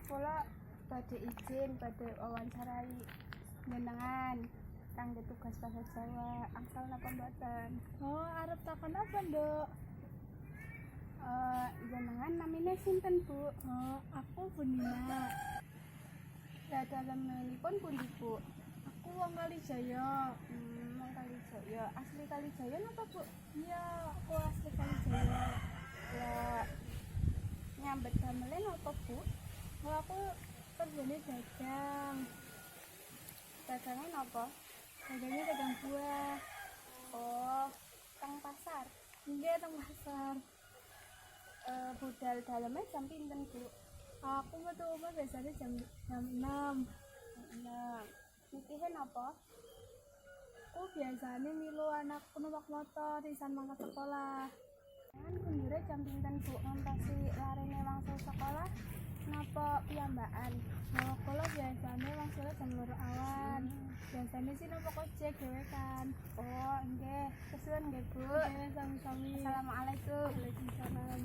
Kula badhe izin badhe wawancarai jenengan kangge tugas bahasa Jawa. Angsal napa mboten? Oh, arep takon apa, Nduk? Jenengan namine sinten, Bu? Oh, aku Bunina. Lah dalamanipun pundi, Bu? Aku wong Kalijaya. Wong Kalijaya. Asli Kalijaya napa, Bu? Iya, aku asli Kalijaya. Lah nyambet damele napa, Bu? Oh, aku kerjanya dagang. Dagangnya napa? Dagangnya dagang buah. Oh, teng pasar. Nggih, teng pasar. Budal daleme jam pinten, Bu? Aku metu omah biasanya jam 6. Nah, nitihe napa? Aku biasanya milu anakku numpak motor pisan mangkat sekolah. Kan kundure jam pinten, Bu? Ngantosi larene langsung sekolah napa piyambakan? Nah, kalau biasanya langsung jam 2 awan. Biasanya sih numpak ojek dhewe kan. Oh, nggih. Kesuwun nggih, Bu. Oke, sami-sami. Assalamualaikum. Waalaikumsalam.